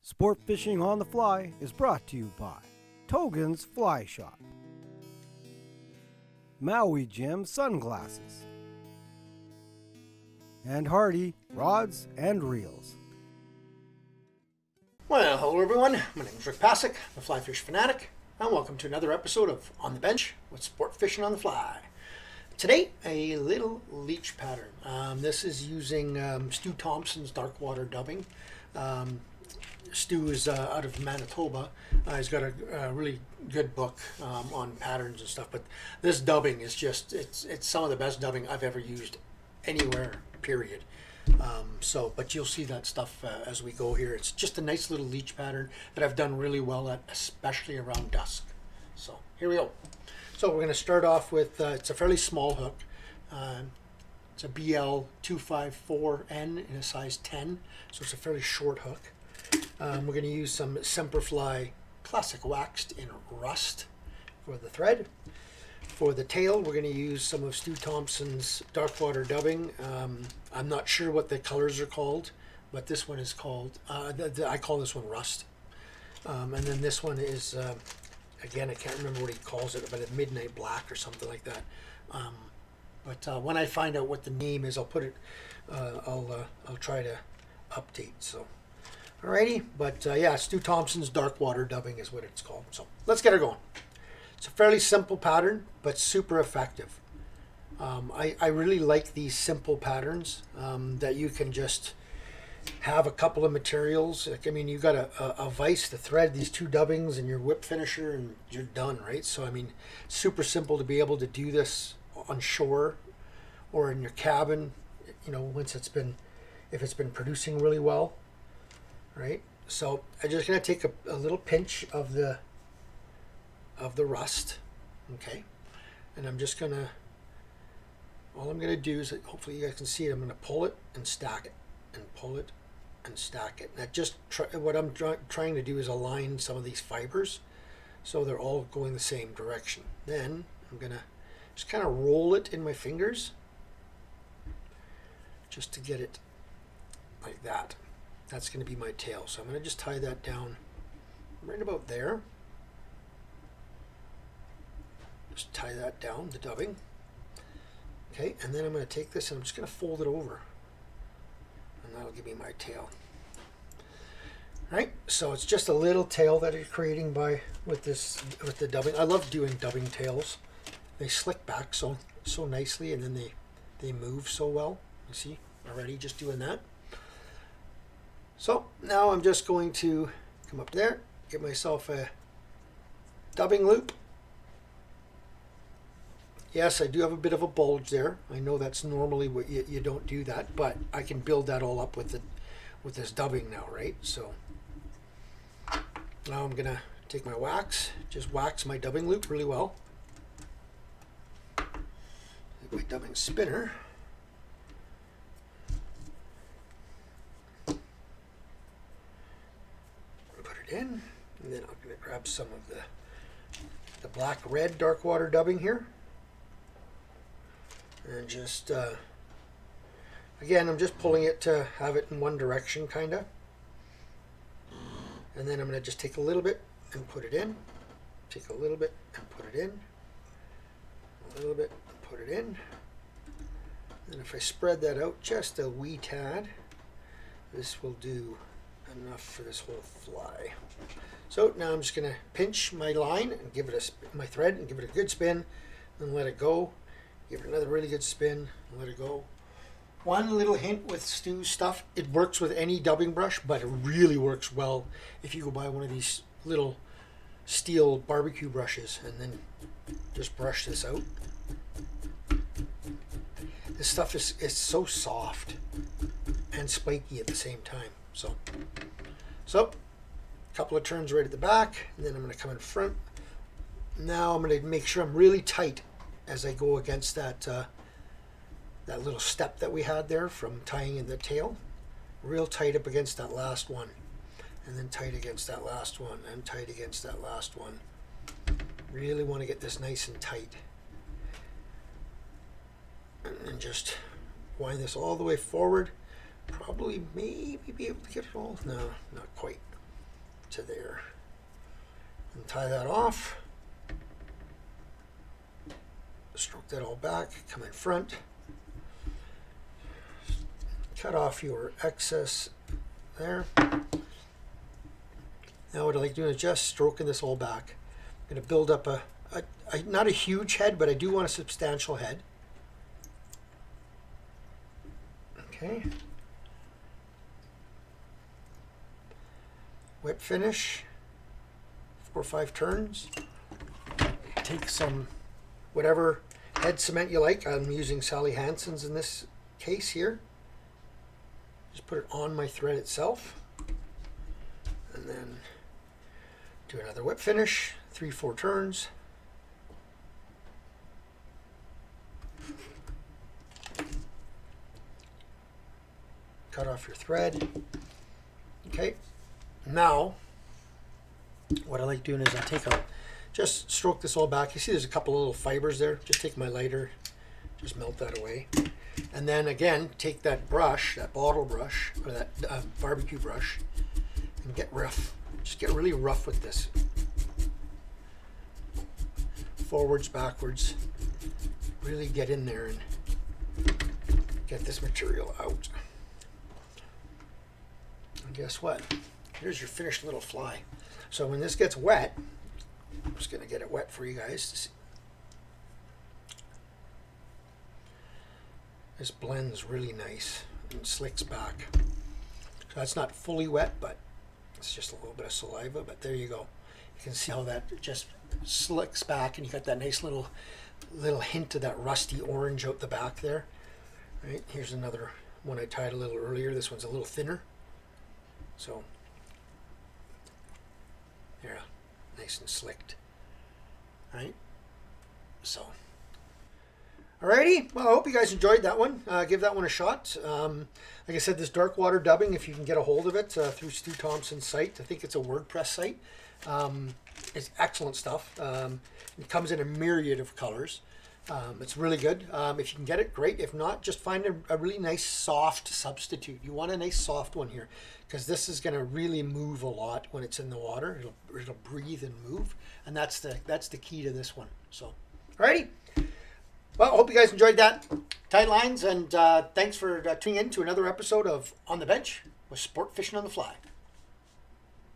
Sport Fishing on the Fly is brought to you by Togen's Fly Shop, Maui Jim Sunglasses, and Hardy Rods and Reels. Well, hello everyone. My name is Rick Passek, the Fly Fishing Fanatic, and welcome to another episode of On the Bench with Sport Fishing on the Fly. Today, a little leech pattern. This is using Stu Thompson's Darkwater dubbing. Stu is out of Manitoba. He's got a really good book on patterns and stuff, but this dubbing is just, it's some of the best dubbing I've ever used anywhere, period. But you'll see that stuff as we go here. It's just a nice little leech pattern that I've done really well at, especially around dusk. So here we go. So we're going to start off with, it's a fairly small hook. It's a BL 254N in a size 10, so it's a fairly short hook. We're going to use some Semperfli Classic Waxed in Rust for the thread. For the tail, we're going to use some of Stu Thompson's Darkwater dubbing. I'm not sure what the colors are called, but this one is called, I call this one Rust. And then this one is, again, I can't remember what he calls it, but a Midnight Black or something like that. But when I find out what the name is, I'll put it, I'll try to update. So, alrighty, but yeah, Stu Thompson's Darkwater dubbing is what it's called. So let's get her going. It's a fairly simple pattern, but super effective. I really like these simple patterns that you can just have a couple of materials. Like, I mean, you got a vise to thread these two dubbings and your whip finisher and you're done, right? So, I mean, super simple to be able to do this on shore or in your cabin, you know, once it's been, if it's been producing really well, right? So I'm just going to take a little pinch of the rust, okay? And I'm just going to, all I'm going to do is, hopefully you guys can see it, I'm going to pull it and stack it, and pull it and stack it. And I just what I'm trying to do is align some of these fibers so they're all going the same direction. Then I'm going to just kind of roll it in my fingers just to get it like that. That's going to be my tail. So I'm going to just tie that down right about there. Just tie that down, the dubbing. Okay, and then I'm going to take this and I'm just going to fold it over. And that'll give me my tail. Right, so it's just a little tail that you're creating with the dubbing. I love doing dubbing tails. They slick back so nicely, and then they move so well. You see, already just doing that. So now I'm just going to come up there, get myself a dubbing loop. Yes, I do have a bit of a bulge there. I know that's normally what you don't do that, but I can build that all up with this dubbing now, right? So now I'm gonna take my wax, just wax my dubbing loop really well. Take my dubbing spinner. Put it in, and then I'm gonna grab some of the black red Darkwater dubbing here. And just, again, I'm just pulling it to have it in one direction, kind of. And then I'm going to just take a little bit and put it in. Take a little bit and put it in. A little bit and put it in. And if I spread that out just a wee tad, this will do enough for this whole fly. So now I'm just going to pinch my line and give it my thread and give it a good spin and let it go. Give it another really good spin and let it go. One little hint with Stu's stuff, it works with any dubbing brush, but it really works well if you go buy one of these little steel barbecue brushes and then just brush this out. This stuff is so soft and spiky at the same time. So a couple of turns right at the back, and then I'm going to come in front. Now I'm going to make sure I'm really tight as I go against that little step that we had there from tying in the tail. Real tight up against that last one. And then tight against that last one. And tight against that last one. Really want to get this nice and tight. And just wind this all the way forward. Probably maybe be able to get it all. No, not quite. to there. And tie that off. Stroke that all back, come in front. Cut off your excess there. Now what I like doing is just stroking this all back. I'm going to build up not a huge head, but I do want a substantial head. Okay. Wet finish. 4 or 5 turns. Take some whatever head cement you like. I'm using Sally Hansen's in this case here. Just put it on my thread itself. And then do another wet finish. 3 or 4 turns. Cut off your thread. Okay. Now, what I like doing is just stroke this all back. You see there's a couple of little fibers there. Just take my lighter, just melt that away. And then again, take that brush, that bottle brush, or that barbecue brush, and get rough. Just get really rough with this. Forwards, backwards. Really get in there and get this material out. And guess what? Here's your finished little fly. So when this gets wet, I'm just going to get it wet for you guys to see. This blends really nice and slicks back. So that's not fully wet, but it's just a little bit of saliva, but there you go. You can see how that just slicks back, and you got that nice little hint of that rusty orange out the back there. Right, here's another one I tied a little earlier. This one's a little thinner. So there, nice and slicked. Right? So, alrighty. Well, I hope you guys enjoyed that one. Give that one a shot. Like I said, this Darkwater dubbing, if you can get a hold of it through Stu Thompson's site, I think it's a WordPress site. It's excellent stuff. It comes in a myriad of colors. It's really good. If you can get it, great. If not, just find a really nice soft substitute. You want a nice soft one here, because this is going to really move a lot when it's in the water. It'll breathe and move, and that's the key to this one. So, alrighty. Well, I hope you guys enjoyed that. Tight lines, and thanks for tuning in to another episode of On the Bench with Sport Fishing on the Fly.